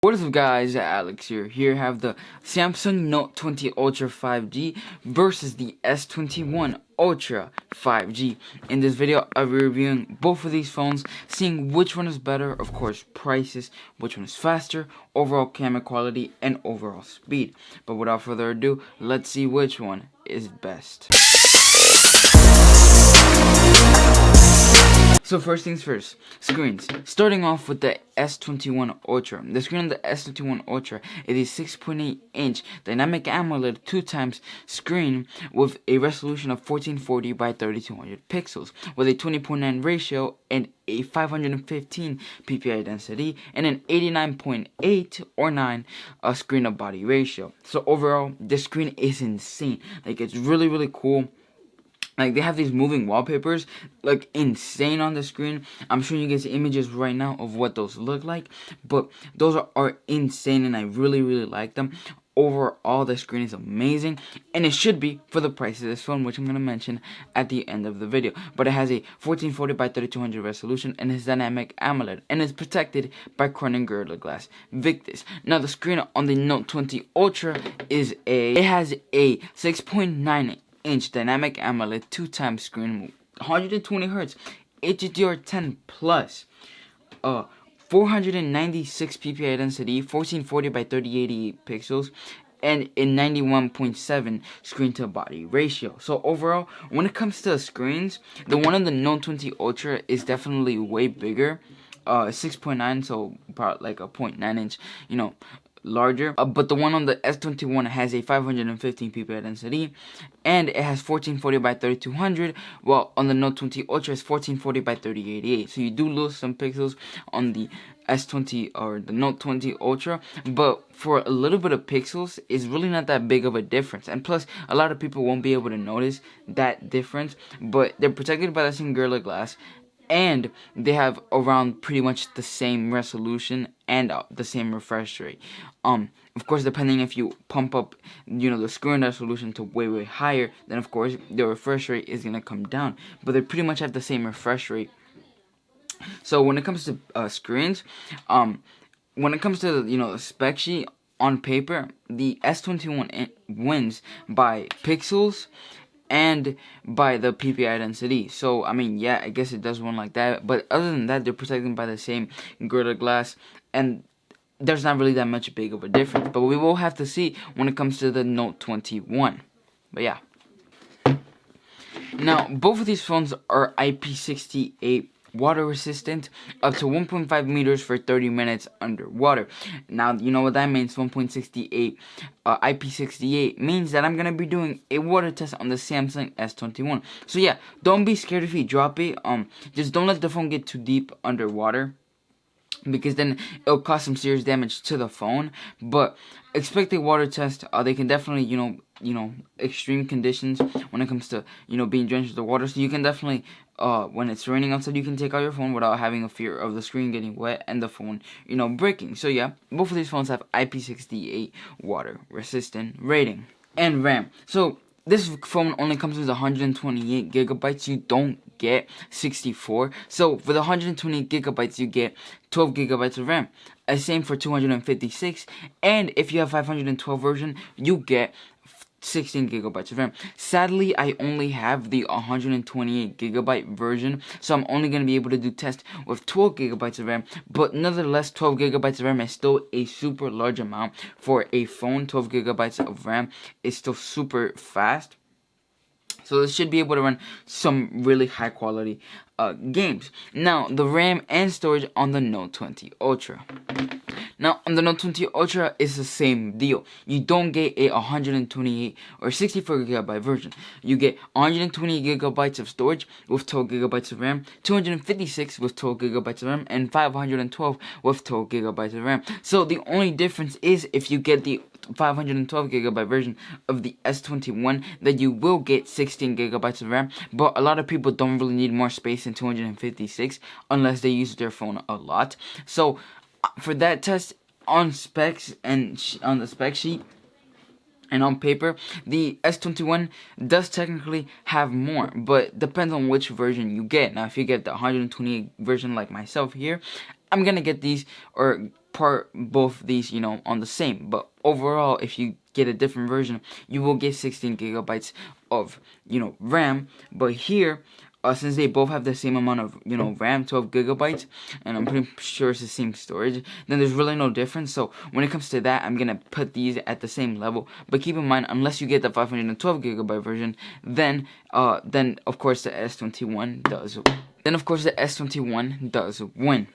What is up, guys? Alex here. Here I have the Samsung Note 20 Ultra 5G versus the S21 Ultra 5G. In this video, I'll be reviewing both of these phones, seeing which one is better, of course, prices, which one is faster, overall camera quality, and overall speed. But without further ado, let's see which one is best. So first things first, screens. Starting off with the S21 Ultra. The screen on the S21 Ultra is a 6.8-inch dynamic AMOLED 2x screen with a resolution of 1440 by 3200 pixels, with a 20.9 ratio and a 515 ppi density and an 89.8 or 9 screen to body ratio. So overall, the screen is insane. Like, it's really cool. Like, they have these moving wallpapers, like, insane on the screen. I'm showing you guys images right now of what those look like, but those are insane, and I really like them. Overall, the screen is amazing, and it should be for the price of this phone, which I'm going to mention at the end of the video. But it has a 1440 by 3200 resolution, and it's dynamic AMOLED, and it's protected by Corning Gorilla Glass Victus. Now, the screen on the Note 20 Ultra has a 6.9-inch dynamic AMOLED 2x screen, 120 Hz, HDR10 plus, 496 ppi density, 1440 by 3088 pixels, and a 91.7 screen to body ratio. So overall, when it comes to screens, the one on the Note 20 Ultra is definitely way bigger, 6.9, so about like a 0.9 inch, larger, but the one on the S21 has a 515 ppi density, and it has 1440 by 3200, while on the Note 20 Ultra is 1440 by 3088. So you do lose some pixels on the S20 or the Note 20 Ultra, but for a little bit of pixels, it's really not that big of a difference. And plus, a lot of people won't be able to notice that difference, but they're protected by the same Gorilla Glass, and they have around pretty much the same resolution and the same refresh rate. Of course, depending if you pump up, the screen resolution to way higher, then of course the refresh rate is gonna come down. But they pretty much have the same refresh rate. So when it comes to screens, when it comes to the spec sheet on paper, the S21 wins by pixels and by the PPI density. So, I mean, yeah, I guess it does one like that. But other than that, they're protected by the same Gorilla Glass, and there's not really that much big of a difference. But we will have to see when it comes to the Note 21. But yeah. Now, both of these phones are IP68 water resistant, up to 1.5 meters for 30 minutes underwater. Now, you know what that means. 1.68 IP68 means that I'm gonna be doing a water test on the Samsung S21. So yeah, don't be scared if you drop it. Just don't let the phone get too deep underwater, because then it'll cause some serious damage to the phone. But expect a water test. They can definitely, extreme conditions when it comes to, being drenched with the water. So you can definitely, when it's raining outside, you can take out your phone without having a fear of the screen getting wet and the phone, breaking. So yeah, both of these phones have IP68 water resistant rating. And RAM. So this phone only comes with 128 gigabytes. You don't get 64. So for the 128 gigabytes, you get 12 gigabytes of RAM. Same for 256. And if you have 512 version, you get 16 gigabytes of RAM. Sadly, I only have the 128 gigabyte version, so I'm only going to be able to do tests with 12 gigabytes of RAM. But nonetheless, 12 gigabytes of RAM is still a super large amount for a phone. 12 gigabytes of RAM is still super fast. So this should be able to run some really high quality games. Now, the RAM and storage on the Note 20 Ultra. Now, on the Note 20 Ultra, it's the same deal. You don't get a 128 or 64 gigabyte version. You get 120 gigabytes of storage with 12 gigabytes of RAM, 256 with 12 gigabytes of RAM, and 512 with 12 gigabytes of RAM. So the only difference is if you get the 512 gigabyte version of the S21, that you will get 16 gigabytes of RAM. But a lot of people don't really need more space than 256 unless they use their phone a lot. So for that test, on specs and on the spec sheet and on paper, the S21 does technically have more, but depends on which version you get. Now, if you get the 128 version like myself here, I'm gonna get these, or part both these, on the same. But overall, if you get a different version, you will get 16 gigabytes of, RAM. But here, since they both have the same amount of, RAM, 12 gigabytes, and I'm pretty sure it's the same storage, then there's really no difference. So when it comes to that, I'm gonna put these at the same level. But keep in mind, unless you get the 512 gigabyte version, then of course the S21 does. Then of course the S21 does win.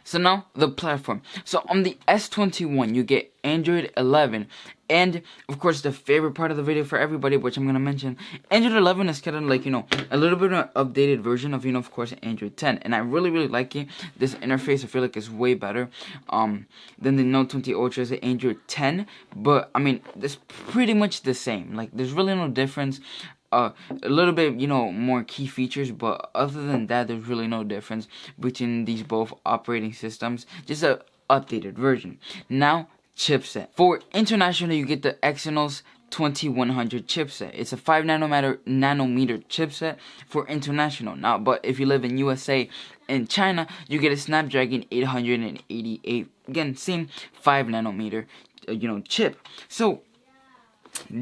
So now the platform. So on the S21 you get Android 11, and of course the favorite part of the video for everybody, which I'm gonna mention, Android 11 is kind of like, a little bit of an updated version of, of course, Android 10, and I really like it. This interface I feel like is way better than the Note 20 Ultra's Android 10, but I mean it's pretty much the same. Like there's really no difference. A little bit, more key features, but other than that, there's really no difference between these both operating systems. Just a updated version. Now, chipset. For international, you get the Exynos 2100 chipset. It's a 5 nanometer chipset for international. Now, but if you live in USA and China, you get a Snapdragon 888. Again, same 5 nanometer, chip. So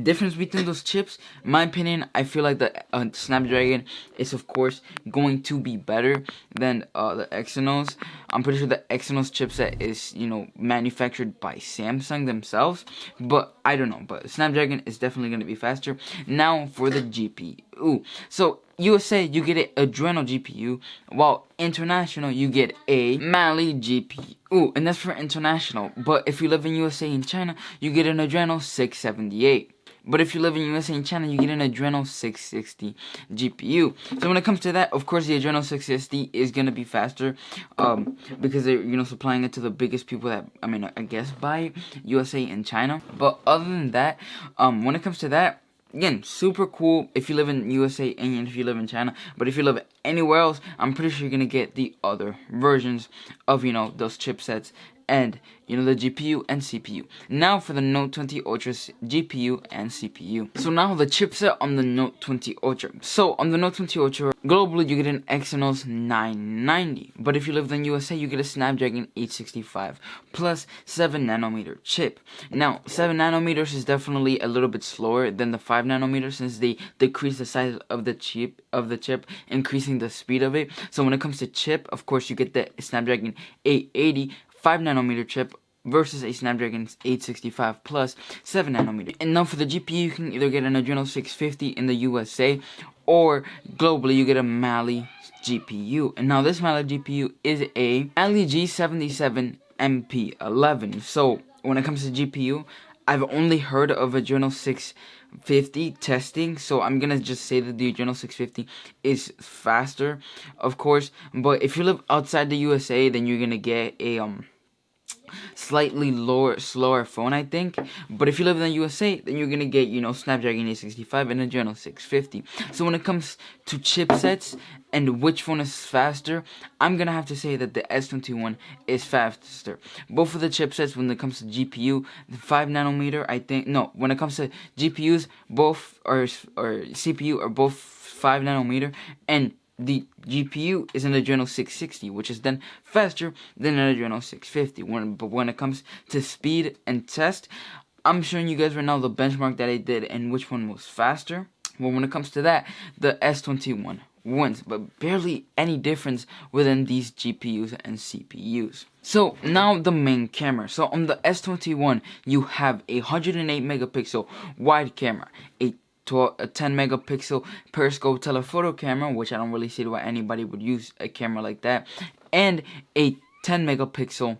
difference between those chips, in my opinion, I feel like the Snapdragon is of course going to be better than the Exynos. I'm pretty sure the Exynos chipset is manufactured by Samsung themselves, but I don't know. But Snapdragon is definitely going to be faster. Now for the GPU. So USA you get an Adreno GPU, while international you get a Mali GPU, and that's for international. But if you live in USA and China, you get an Adreno 678. But if you live in USA and China, you get an Adreno 660 GPU. So when it comes to that, of course, the Adreno 660 is going to be faster because they're, supplying it to the biggest people that, I guess, buy USA and China. But other than that, when it comes to that, again, super cool if you live in USA and if you live in China. But if you live anywhere else, I'm pretty sure you're going to get the other versions of, those chipsets and, the GPU and CPU. Now for the Note 20 Ultra's GPU and CPU. So now the chipset on the Note 20 Ultra. So on the Note 20 Ultra, globally you get an Exynos 990. But if you live in USA, you get a Snapdragon 865 plus 7 nanometer chip. Now 7 nanometers is definitely a little bit slower than the 5 nanometers since they decrease the size of the chip, increasing the speed of it. So when it comes to chip, of course you get the Snapdragon 880 5 nanometer chip versus a Snapdragon 865 plus 7 nanometer. And now for the GPU, you can either get an Adreno 650 in the USA, or globally you get a Mali GPU. And now this Mali GPU is a Mali G77 MP11. So when it comes to GPU, I've only heard of Adreno 650 testing, so I'm gonna just say that the Adreno 650 is faster, of course. But if you live outside the USA, then you're gonna get a slightly slower phone, I think. But if you live in the USA, then you're gonna get, Snapdragon 865 and Adreno 650. So when it comes to chipsets and which phone is faster, I'm gonna have to say that the S21 is faster. Both of the chipsets, when it comes to GPU, the 5 nanometer, I think, no, when it comes to GPUs, both or CPU are both 5 nanometer, and the GPU is an Adreno 660, which is then faster than an Adreno 650. But when it comes to speed and test, I'm showing you guys right now the benchmark that I did and which one was faster. Well, when it comes to that, the S21 wins, but barely any difference within these GPUs and CPUs. So now the main camera. So on the S21, you have a 108 megapixel wide camera, a 10 megapixel periscope telephoto camera, which I don't really see why anybody would use a camera like that, and a 10 megapixel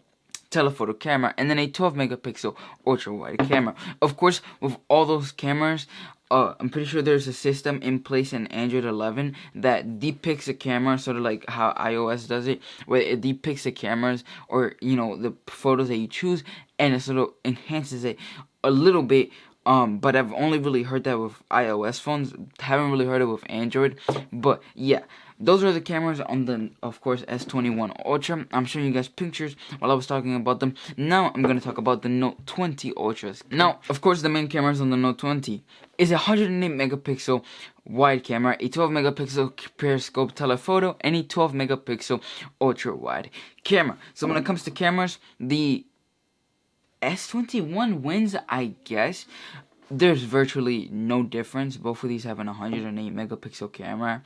telephoto camera, and then a 12 megapixel ultra wide camera. Of course, with all those cameras, I'm pretty sure there's a system in place in Android 11 that depicts a camera, sort of like how iOS does it, where it depicts the cameras or the photos that you choose, and it sort of enhances it a little bit. But I've only really heard that with iOS phones. Haven't really heard it with Android. But yeah, those are the cameras on the, of course, S21 Ultra. I'm showing you guys pictures while I was talking about them. Now I'm going to talk about the Note 20 Ultras. Now, of course, the main cameras on the Note 20 is a 108 megapixel wide camera, a 12 megapixel periscope telephoto, and a 12 megapixel ultra wide camera. So when it comes to cameras, the S21 wins, I guess. There's virtually no difference. Both of these have an 108 megapixel camera,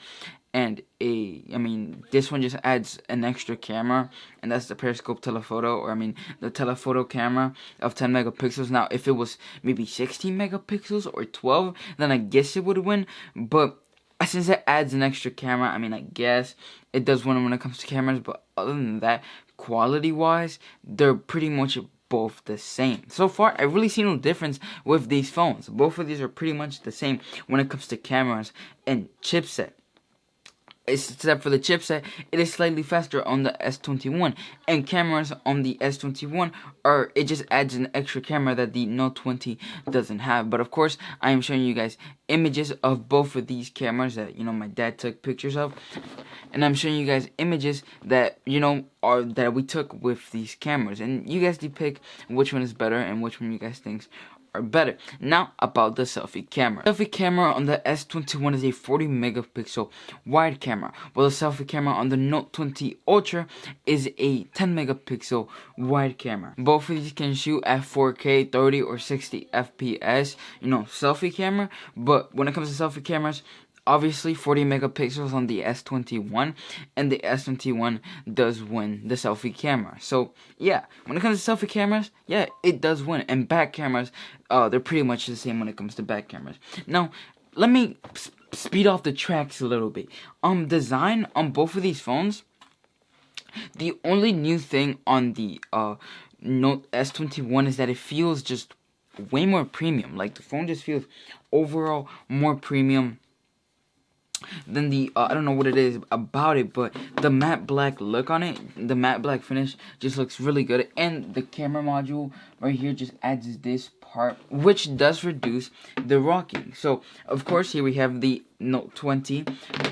and this one just adds an extra camera, and that's the periscope telephoto, or the telephoto camera of 10 megapixels. Now, if it was maybe 16 megapixels or 12, then I guess it would win. But since it adds an extra camera, I guess it does win when it comes to cameras. But other than that, quality-wise, they're pretty much both the same. So far, I really see no difference with these phones. Both of these are pretty much the same when it comes to cameras and chipset. Except for the chipset, it is slightly faster on the S21, and cameras on the S21 it just adds an extra camera that the Note 20 doesn't have. But of course, I am showing you guys images of both of these cameras that my dad took pictures of, and I'm showing you guys images that that we took with these cameras, and you guys pick which one is better and which one you guys think are better. Now about the selfie camera. The selfie camera on the S21 is a 40 megapixel wide camera, while the selfie camera on the Note 20 Ultra is a 10 megapixel wide camera. Both of these can shoot at 4K, 30 or 60 FPS, selfie camera. But when it comes to selfie cameras, obviously 40 megapixels on the S21, and the S21 does win the selfie camera. So yeah, when it comes to selfie cameras, yeah, it does win. And back cameras, they're pretty much the same when it comes to back cameras. Now, let me speed off the tracks a little bit. Design on both of these phones, the only new thing on the Note S21 is that it feels just way more premium. Like, the phone just feels overall more premium than the I don't know what it is about it, but the matte black look on it, the matte black finish just looks really good. And the camera module right here just adds this part, which does reduce the rocking. So of course, here we have the Note 20,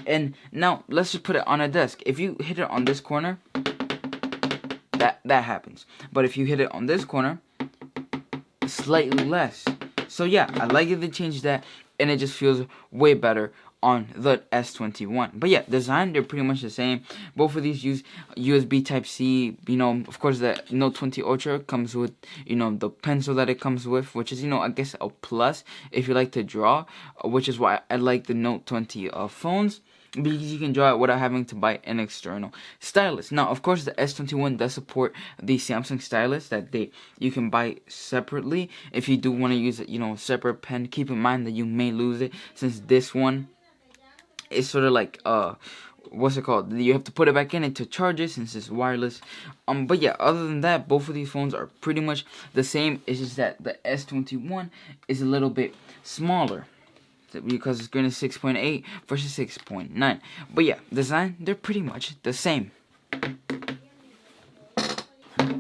and now let's just put it on a desk. If you hit it on this corner, that happens. But if you hit it on this corner, slightly less. So yeah, I like it to change that, and it just feels way better on the S21. But yeah, design, they're pretty much the same. Both of these use USB Type-C. Of course, the Note 20 Ultra comes with, the pencil that it comes with, which is, I guess a plus if you like to draw, which is why I like the Note 20 phones, because you can draw it without having to buy an external stylus. Now, of course, the S21 does support the Samsung stylus that you can buy separately. If you do want to use a separate pen, keep in mind that you may lose it, since this one is sort of like what's it called? You have to put it back in it to charge it, since it's wireless. But yeah, other than that, both of these phones are pretty much the same. It's just that the S21 is a little bit smaller, because it's going to 6.8 versus 6.9. But yeah, design, they're pretty much the same.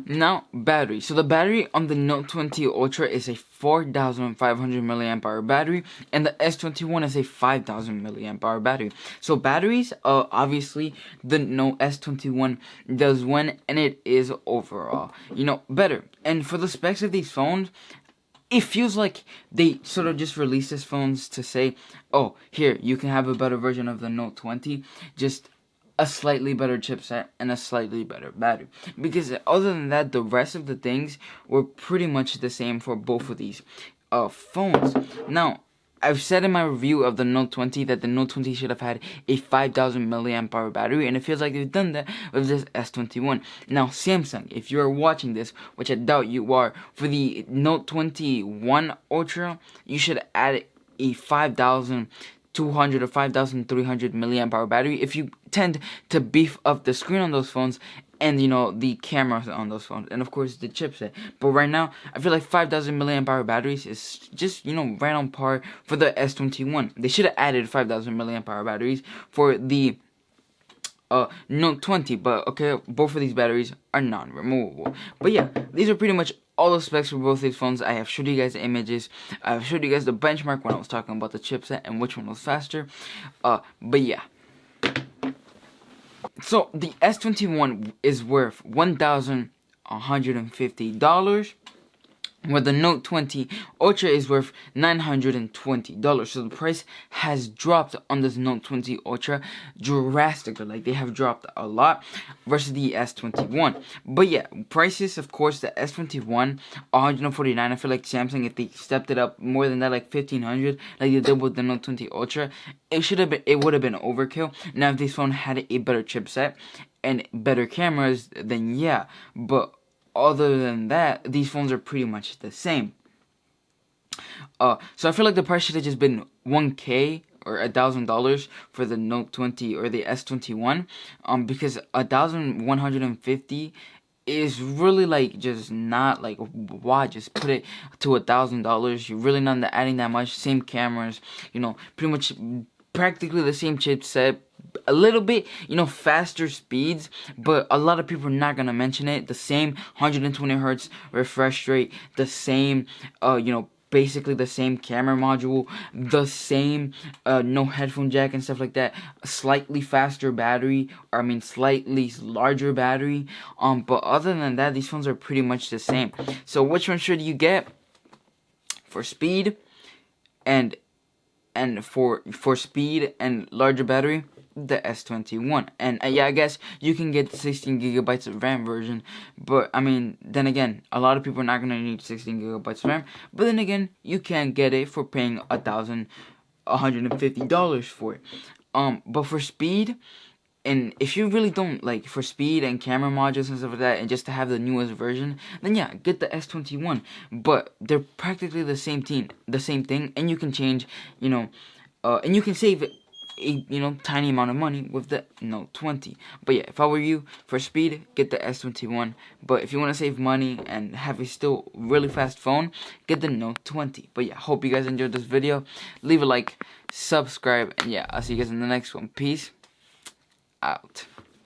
Now, battery. So the battery on the Note 20 Ultra is a 4,500 milliamp hour battery, and the S21 is a 5,000 milliamp hour battery. So batteries, obviously the Note S21 does win, and it is overall, better. And for the specs of these phones, it feels like they sort of just released these phones to say, oh, here, you can have a better version of the Note 20, just a slightly better chipset and a slightly better battery. Because other than that, the rest of the things were pretty much the same for both of these phones. Now, I've said in my review of the Note 20 that the Note 20 should have had a 5,000 milliamp hour battery, and it feels like they've done that with this S21. Now, Samsung, if you're watching this, which I doubt you are, for the Note 21 Ultra, you should add a 5,200 or 5,300 milliamp hour battery if you tend to beef up the screen on those phones, and the cameras on those phones, and of course the chipset. But right now, I feel like 5,000 milliamp hour batteries is just right on par for the S21. They should have added 5,000 milliamp hour batteries for the Note 20, but okay, both of these batteries are non-removable. But yeah, these are pretty much all the specs for both these phones. I have showed you guys the images. I've showed you guys the benchmark when I was talking about the chipset and which one was faster. But yeah. So the S21 is worth $1,150, where the Note 20 Ultra is worth $920. So the price has dropped on this Note 20 Ultra drastically. Like, they have dropped a lot versus the S21. But yeah, prices, of course, the S21, $149. I feel like Samsung, if they stepped it up more than that, like $1,500, like they did with the Note 20 Ultra, it would have been overkill. Now, if this phone had a better chipset and better cameras, then yeah. But other than that, these phones are pretty much the same. So I feel like the price should have just been $1K or $1,000 for the Note 20 or the S21. Because $1,150 is really like just not like, why just put it to $1,000? You're really not adding that much. Same cameras, pretty much practically the same chipset. A little bit, faster speeds, but a lot of people are not gonna mention it. The same 120 hertz refresh rate, the same, basically the same camera module, the same, no headphone jack and stuff like that. A slightly faster battery, or slightly larger battery. But other than that, these phones are pretty much the same. So which one should you get for speed and for speed and larger battery? The S21. And yeah, I guess you can get the 16 gigabytes of RAM version, but then again, a lot of people are not gonna need 16 gigabytes of RAM. But then again, you can get it for paying $1,150 for it. But for speed, and if you really don't like, for speed and camera modules and stuff like that, and just to have the newest version, then yeah, get the S21. But they're practically the same thing, and you can change, and you can save a tiny amount of money with the Note 20. But yeah, if I were you, for speed, get the S21. But if you want to save money and have a still really fast phone, get the Note 20. But yeah, hope you guys enjoyed this video. Leave a like, subscribe, and yeah, I'll see you guys in the next one. Peace out.